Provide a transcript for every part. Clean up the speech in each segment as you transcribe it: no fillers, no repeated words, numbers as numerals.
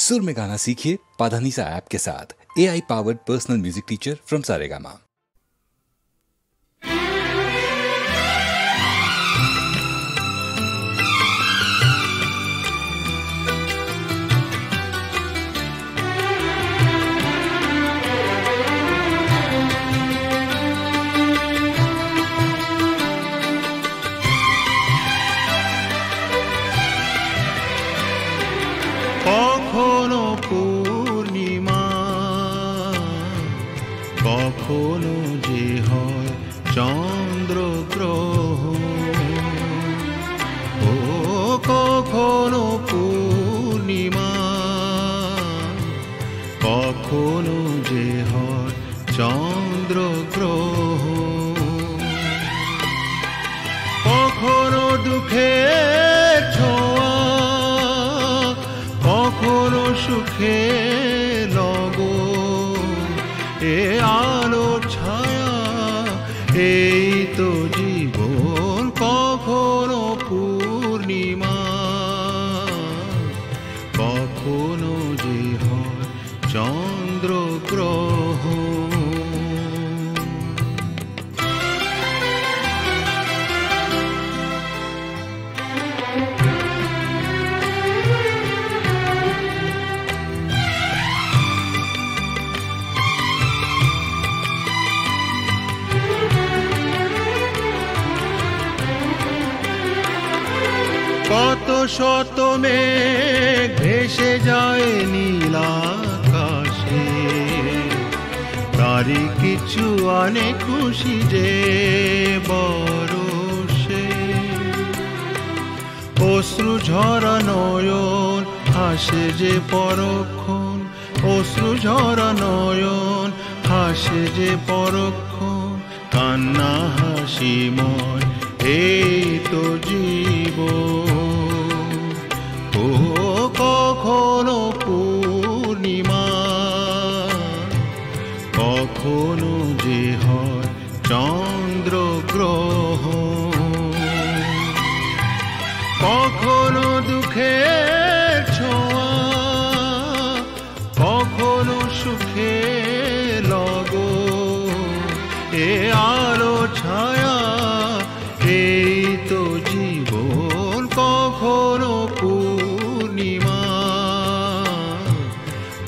सुर में गाना सीखिए पाधानीसा ऐप के साथ। AI powered personal music teacher from Saregama. কখনো পূর্ণিমা কখনো যে হয় চন্দ্রগ্রহণ, ও কখনো পূর্ণিমা কখনো যে হয় চন্দ্রগ্রহণ, কখনো দুঃখের ছোঁয়া কখনো সুখে লগন, এ আলো ছায়া এই তো জীবন। কখনো পূর্ণিমা কখনো যে হয় চন্দ্রগ্রহণ। কত শত মেঘ ভেসে যায় নীল আকাশে, তারই কিছু আনে খুশি যে বরষে। অশ্রু ঝরা নয়ন হাসে যে পরক্ষণ, অশ্রু ঝরা নয়ন হাসে যে পরক্ষণ, কান্না হাসিময় এই তো জীবন। ও কখনো পূর্ণিমা কখনো যে হয় চন্দ্রগ্রহণ, কখনো দুঃখের ছোঁয়া কখনো সুখে লগন, এ আলো ছায়া এই তো জীবন। কখনো পূর্ণিমা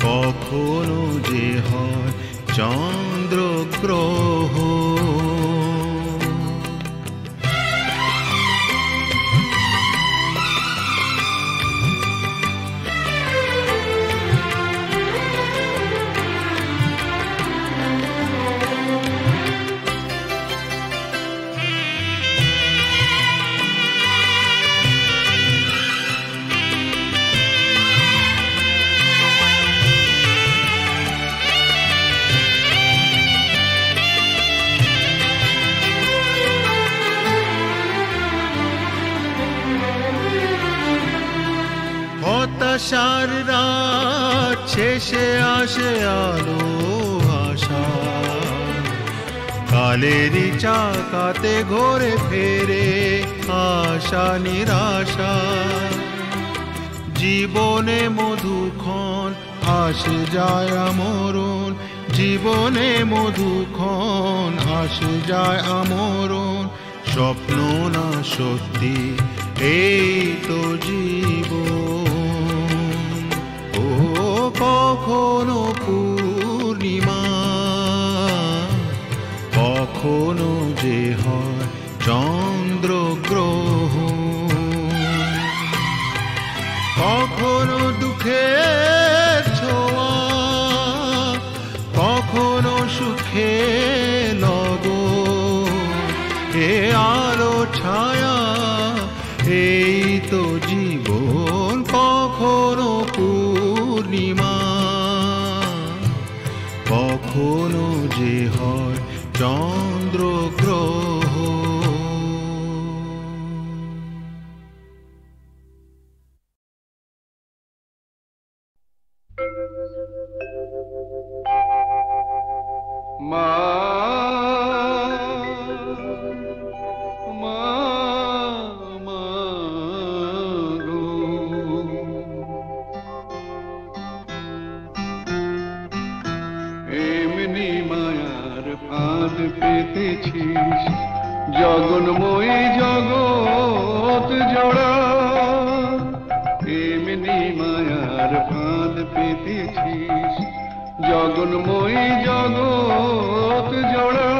কখনো যে হয় চন্দ্রগ্রহণ। হতাশার রাত শেষে আসে আলো আশা, কালেরই চাকাতে ঘোরে ফেরে আশা নিরাশা। জীবনে মধুক্ষণ আসে যায় আমরণ, জীবনে মধুক্ষণ আসে যায় আমরণ, স্বপ্ন না সত্যি এই তো জীবন। ও কখনো পূর্ণিমা কখনো যে হয় চন্দ্রগ্রহণ, কখনো দুঃখের ছোঁয়া কখনো সুখে লগন, এ আলো ছায়া এই তো জীবন। কখনো পূর্ণিমা কখনো যে হয় চন্দ্রগ্রহণ। মা মা মা গো পেতেছিস জগন্ময়ী জগৎ জোড়া, এমনি মায়ার ফাঁদ পেতেছিস জগন্ময়ী জগৎ জোড়া।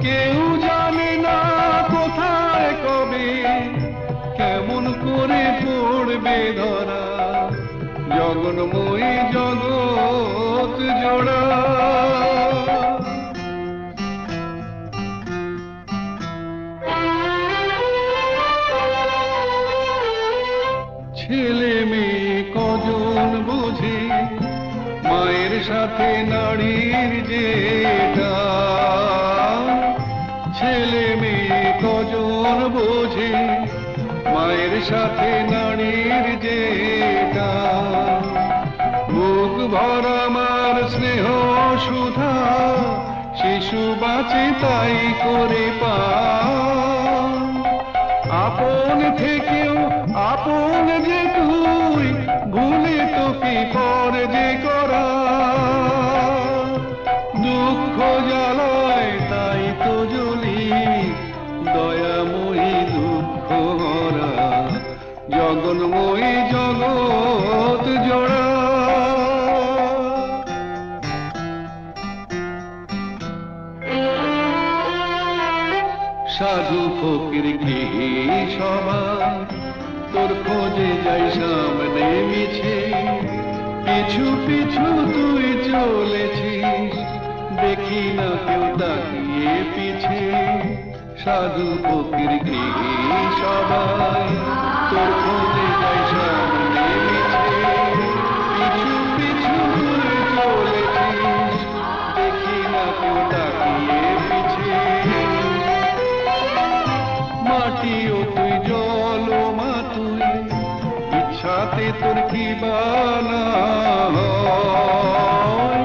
কেউ জানে না কোথায় কবে কেমন করে পড়বে ধরা জগন্ময়ী জগৎ জোড়া। ছেলে মেয়ে কজন বোঝে মায়ের সাথে নারীর যেটা, ছেলে মেয়ে কজন বোঝে মায়ের সাথে নারীর যেটা। বুক ভরা মার স্নেহ সুধা শিশু বাঁচে তাই করে পা, আপন থেকেও আপন যে তুই ভুলে তোকে পর যে করা। দুঃখ জ্বালায় তাই তো জ্বলি দয়াময়ী দুঃখ হরা জগন্ময়ী জগৎ জোড়া। সাধু ফকির গৃহী সবার তোর খোঁজে যাই সামনে মিছে, পিছু পিছু তুই চলেছিস দেখি না কেউ তাকিয়ে পিছে। সাধু ফকির গৃহী সবাই তোর খোঁজে যাই সামনে মিছে, পিছু পিছু তুই চলেছিস দেখি না কেউ তাকিয়ে পিছে। মাটিও তুই জল মা তুই ইচ্ছাতে তোর কি বানা হয়,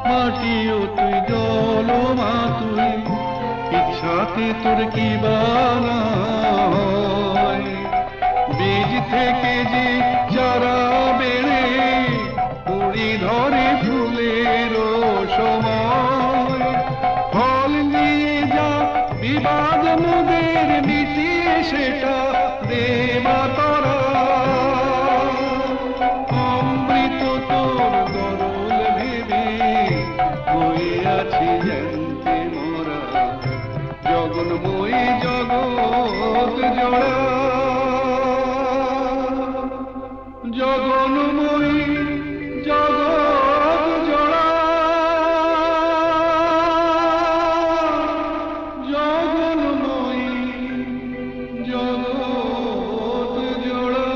মাটিও তুই জল মা তুই ইচ্ছাতে তোর কি বানা হয়। বীজ থেকে যে চারা বেড়ে কুড়ি ধরে ফুলের সময়, ফল নিয়ে যা বিবাদ মোদের মিটিয়ে সেটা দেবা করা। অমৃত তোর গরল ভেবে বয়ে আছি জানতে মোরা জগন্ময়ী জগৎ জোড়া। জগন্ময়ী জগৎ জোড়া, জগন্ময়ী জগৎ জোড়া।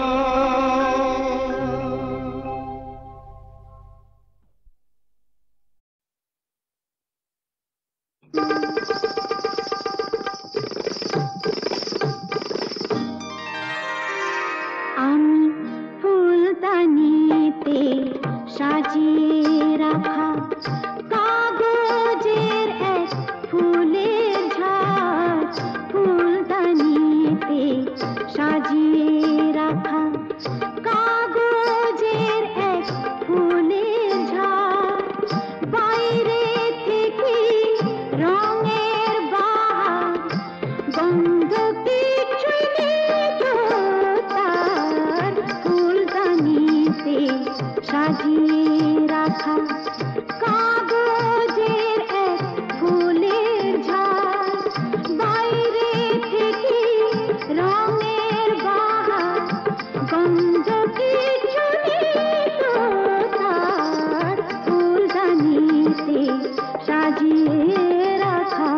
আমি ফুলদানিতে সাজিয়ে রাখা কাগজের এক ফুলের ঝাড়, ফুলদানিতে সাজিয়ে রাখা কাগজের এক ফুলের ঝাড়। বাইরে থেকে রঙের বাহার গন্ধ কিছুই নেই তো তার, ফুলদানিতে সাজিয়ে রাখা কাগজের এক ফুলের ঝাড়। বাইরে থেকে রঙের বাহার গন্ধ কিছু নেই তো তার, ফুলদানিতে সাজিয়ে রাখা।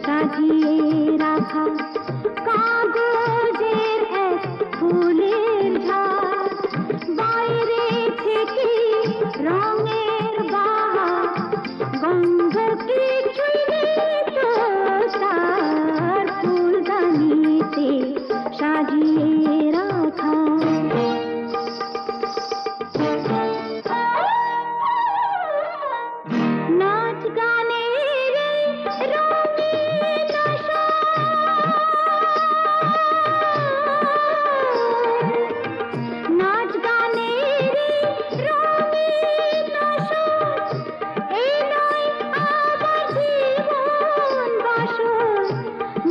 সাজিয়ে রাখা কাগজের এক ফুলের ঝাড়, বাইরে থেকে রঙের বাহার, গন্ধ কিছুই নেই তো তার, ফুলদানিতে সাজিয়ে রাখা। নাচ গানের রঙিন আশা, নাচ গানের রঙিন আশা, এই নয় আমার জীবন বাসর।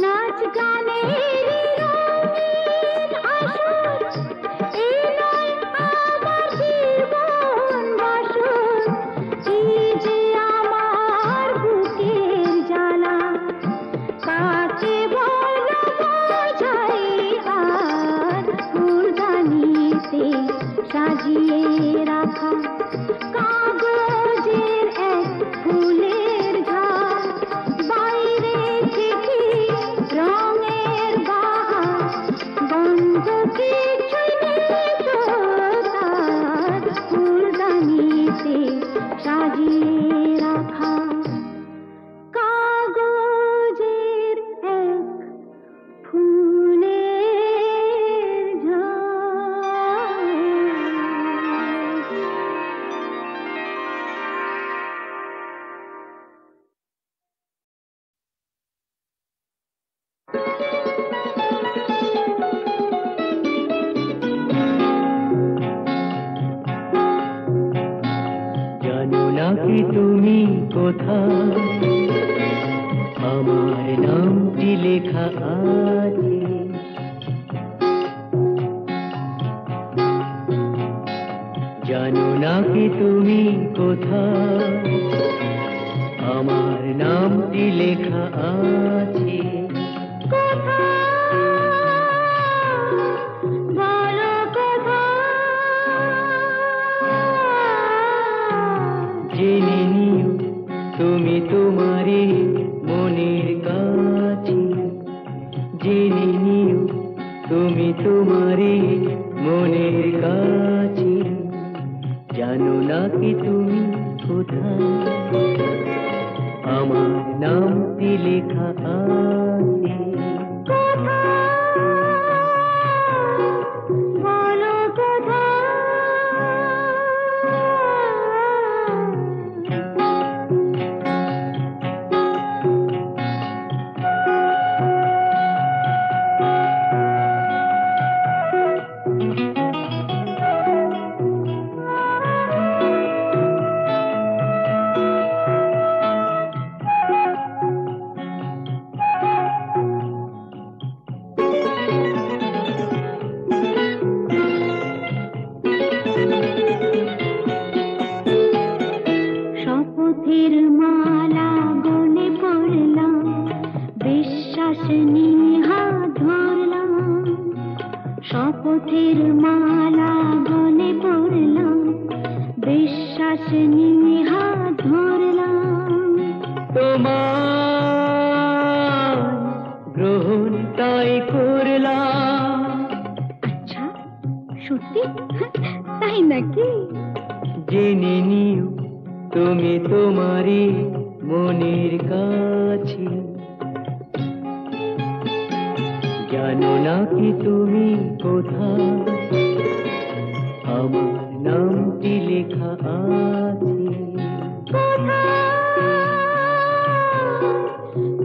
নাচ গানের রঙিন আশা, এই নয় আমার জীবন বাসর। এই যে আমার বুকের জ্বালা, কাকে বলো বোঝাই আর, ফুলদানিতে সাজিয়ে রাখা কাগজের এক ফুলের ঝাড়, বাইরে থেকে রঙের বাহার, গন্ধ কিছুই নেই তো তার, ফুলদানিতে সাজিয়ে রাখা কাগজের এক ফুলের ঝাড়। জানো না কি তুমি কোথায়, আমার নামটি লেখা আছে। জানো না কি তুমি কোথায়, আমার নামটি লেখা আছে। বলো জেনে নিও তুমি তোমারই মনের কাছে। জেনে নিও তুমি তোমারই মনের কাছে। জানো না কি তুমি কোথায়, আমার নামটি লেখা আছে। বলো শপথের মালা গলে পড়লাম, বিশ্বাস নিয়ে হাত ধরলাম। শপথের মালা গলে পড়লাম, বিশ্বাস নিয়ে হাত ধরলাম। তোমার গ্রহণ তাই করলাম। আচ্ছা, সত্যি? তাই নাকি? জেনে নিও তুমি তোমারই মনের কাছে। জানো না কি তুমি কোথায়, আমার নামটি লেখা আছে।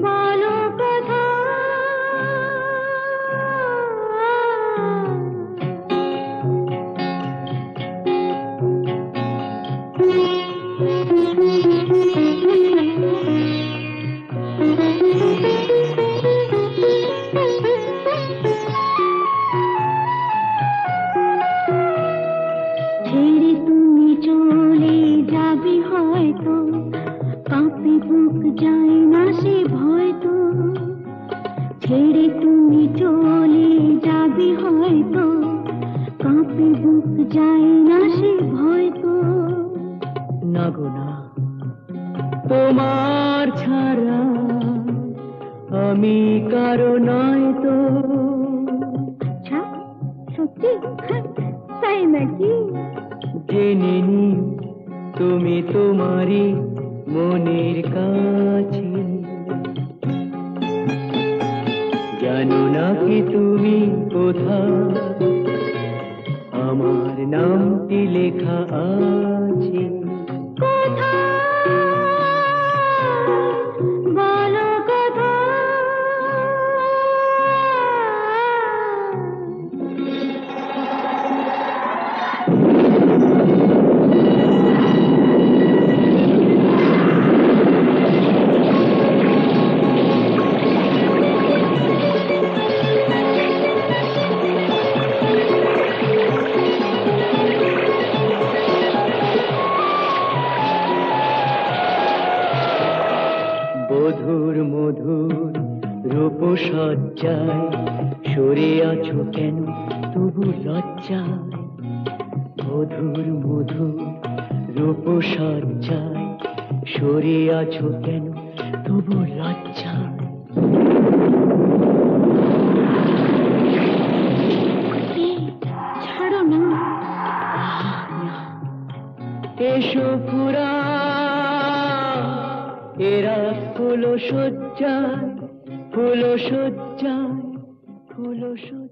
বলো ছেড়ে তুমি চলে যাবে হয়তো, কাঁপে বুক যায় না সে ভয় তো। ছেড়ে তুমি চলে যাবে হয়তো, কাঁপে বুক যায় না সে ভয় তো। না গো না, তোমার ছাড়া আমি কারো নয় তো। আচ্ছা, সত্যি? তাই নাকি? জেনে নিও তুমি তোমারই মনের কাছে। জানো নাকি তুমি কোথায় আমার নামটি লেখা আছে? বলো কোথায়? মধুর মধুর রূপসজ্জায় সরে আছো কেন তবু লজ্জায়? মধুর মধুর রূপসজ্জায় সরে আছো কেন তবু লজ্জায়? ছাড়ো না। এসো পুরা এরা ফুলো সজ্জায়, ফুলো সজ্জায়, ফুলো সজ্জায়।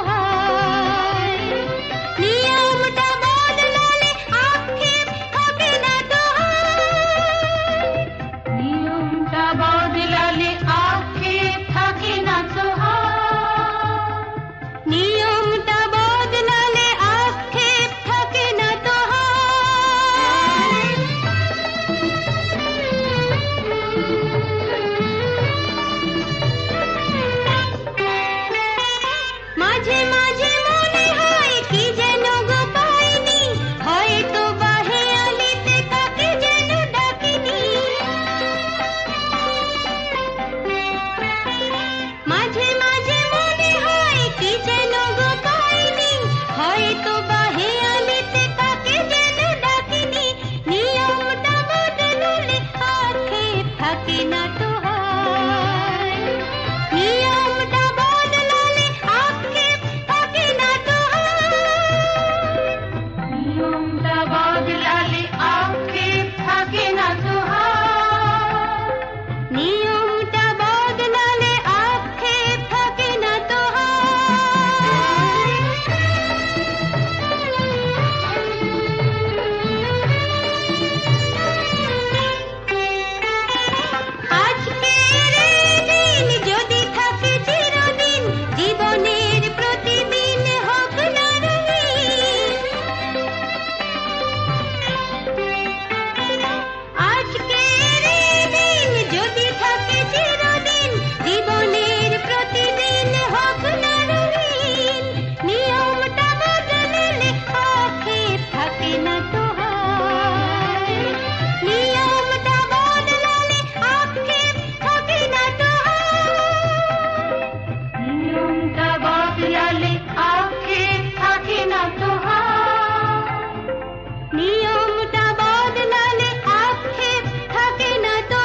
হয় নিয়মটা বদলালে আক্ষেপ থাকে না তো হয় নিয়মটা বদলালে আক্ষেপ থাকে না তো হয় নিয়মটা বদলালে আক্ষেপ থাকে না তো মাঝে মাঝে মনে হয় কি যেন গো পাইনি হয়তো বাহেয়ালিতে কাকে যেন ডাকিনি মাঝে মাঝে মনে হয় কি যেন গো পাইনি হয়তো বাহেয়ালিতে কাকে যেন ডাকিনি নিয়মটা বদলালে আক্ষেপ থাকে না তো হয় নিয়মটা বদলালে আক্ষেপ থাকে না তো নিয়মটা বদলালে আক্ষেপ থাকে না তো নিয়মটা বদলালে আক্ষেপ থাকে না তো আজকের এই দিন যদি থাকে চিরদিন জীবনের প্রতিদিন হোক না রঙিন আজকের এই দিন যদি থাকে চিরদিন জীবনের প্রতিদিন হোক না রঙিন নিয়মটা বদলালে আক্ষেপ থাকে না তো হয় নিয়মটা বদলালে আক্ষেপ থাকে না তো নিয়মটা বদলালে আক্ষেপ থাকে না তো নিয়মটা বদলালে আক্ষেপ থাকে না তো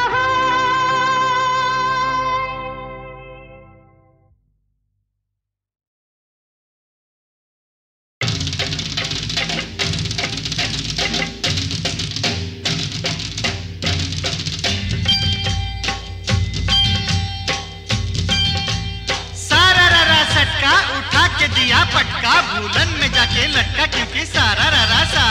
सारा रारा सटका उठा के दिया पटका भूलन में जाके लटका क्योंकि सारा रारा सटका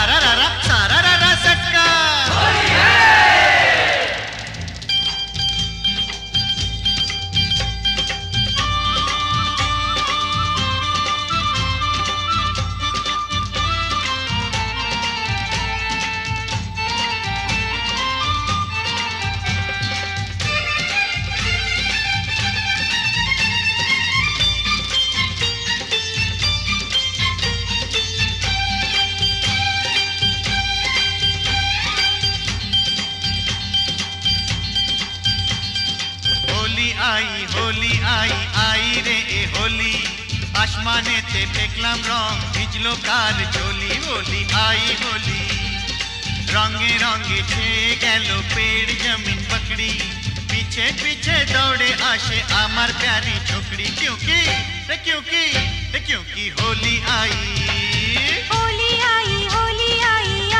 होली आई रे ए होली आसमानेते देखलाम रंग ভিজলো কার চলি होली आई होली रंगे रंगे छेয়ে গেল पेड़ जमीन पकड़ी पीछे पीछे दौड़े आशे आमार प्यारी छोकरी क्योंकि होली आई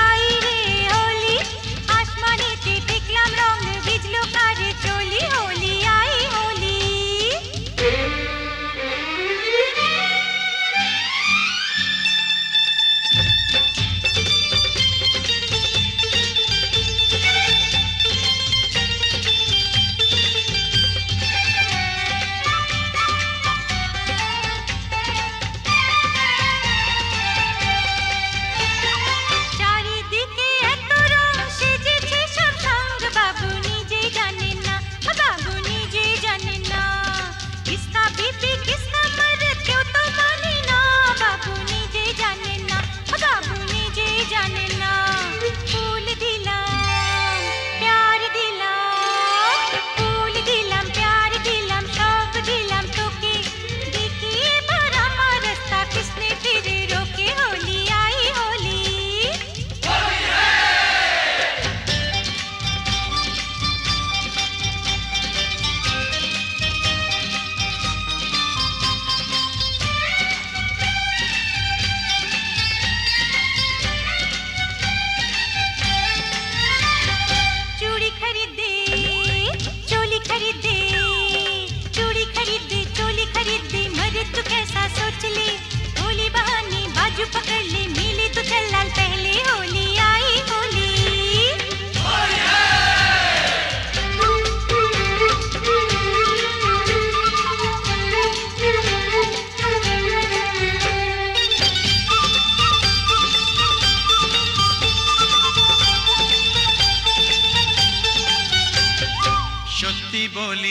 आई रे होली आसमानेते देखलाम रंग ভিজলো কার চলি होली आई होली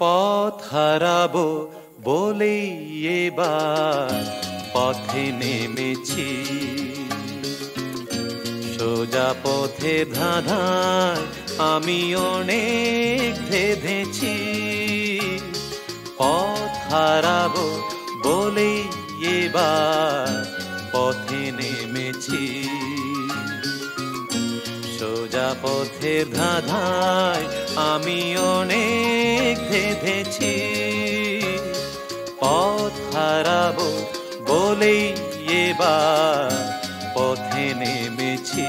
পথ হারাবো বলেই এবার পথে নেমেছি, সোজা পথে ধাঁধায় আমি অনেক ধেঁধেছি। পথ হারাবো বলেই এবার পথে নেমেছি, সোজা পথে ধাঁধায় আমি অনেক ধেঁধেছি। পথ হারাবো বলেই এবার পথে নেমেছি।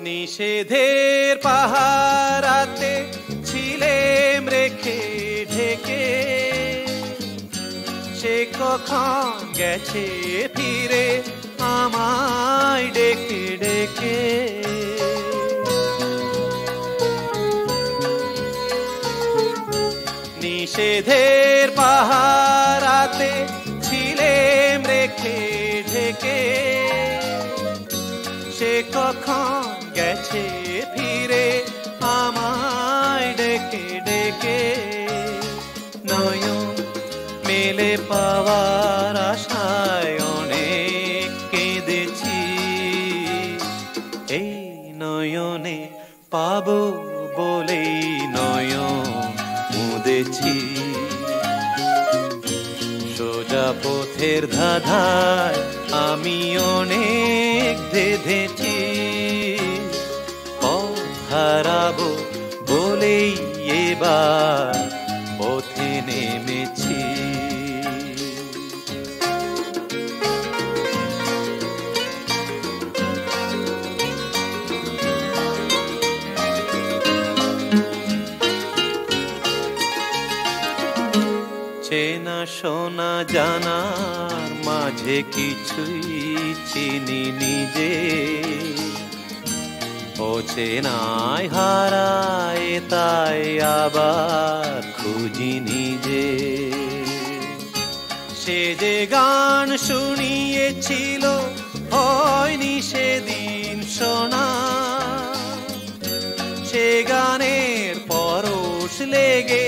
নিষেধের পাহারাতে ছিলেম রেখে ঢেকে, সে কখন গেছে ফিরে আমায় ডেকে ডেকে। নিষেধের পাহারাতে ছিলেম রেখে ঢেকে, সে কখন গেছে ফিরে আমায় ডেকে ডেকে। নয়ন মেলে পাওয়ার আশায় অনেক কেঁদেছি, এই নয়নে পাবো বলেই নয়ন মুদেছি। সোজা পথের ধাঁধায় আমি অনেক ধেঁধেছি। পথ হারাবো বলেই এবার পথে নেমেছি। চেনা শোনা জানার মাঝে কিছুই চিনি নিজে, অচেনায় হারায় তাই আবার খুঁজি নিজে। সে যে গান শুনিয়েছিল হয়নি সেদিন শোনা, সে গানের পরশ লেগে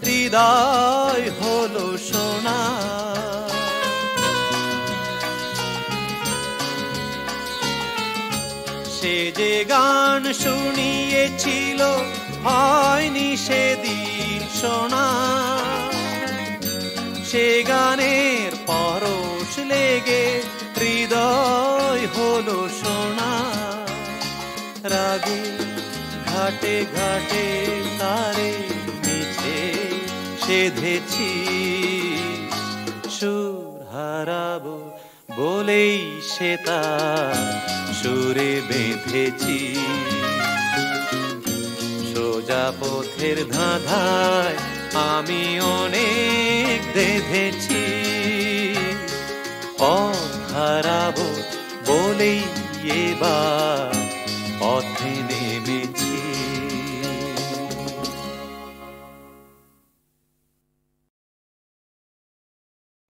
হৃদয় হলো সোনা। সে যে গান শুনিয়েছিল হয়নি সেদিন শোনা, সে গানের পরশ লেগে হৃদয় হলো সোনা। রাগে ঘাটে ঘাটে তারে মিছে সেধেছি, সুর হারাবো বলেই সে তার সুরে বেঁধেছি। সোজা পথের ধাঁধায় আমি অনেক ধেঁধেছি। পথ হারাবো বলেই এবার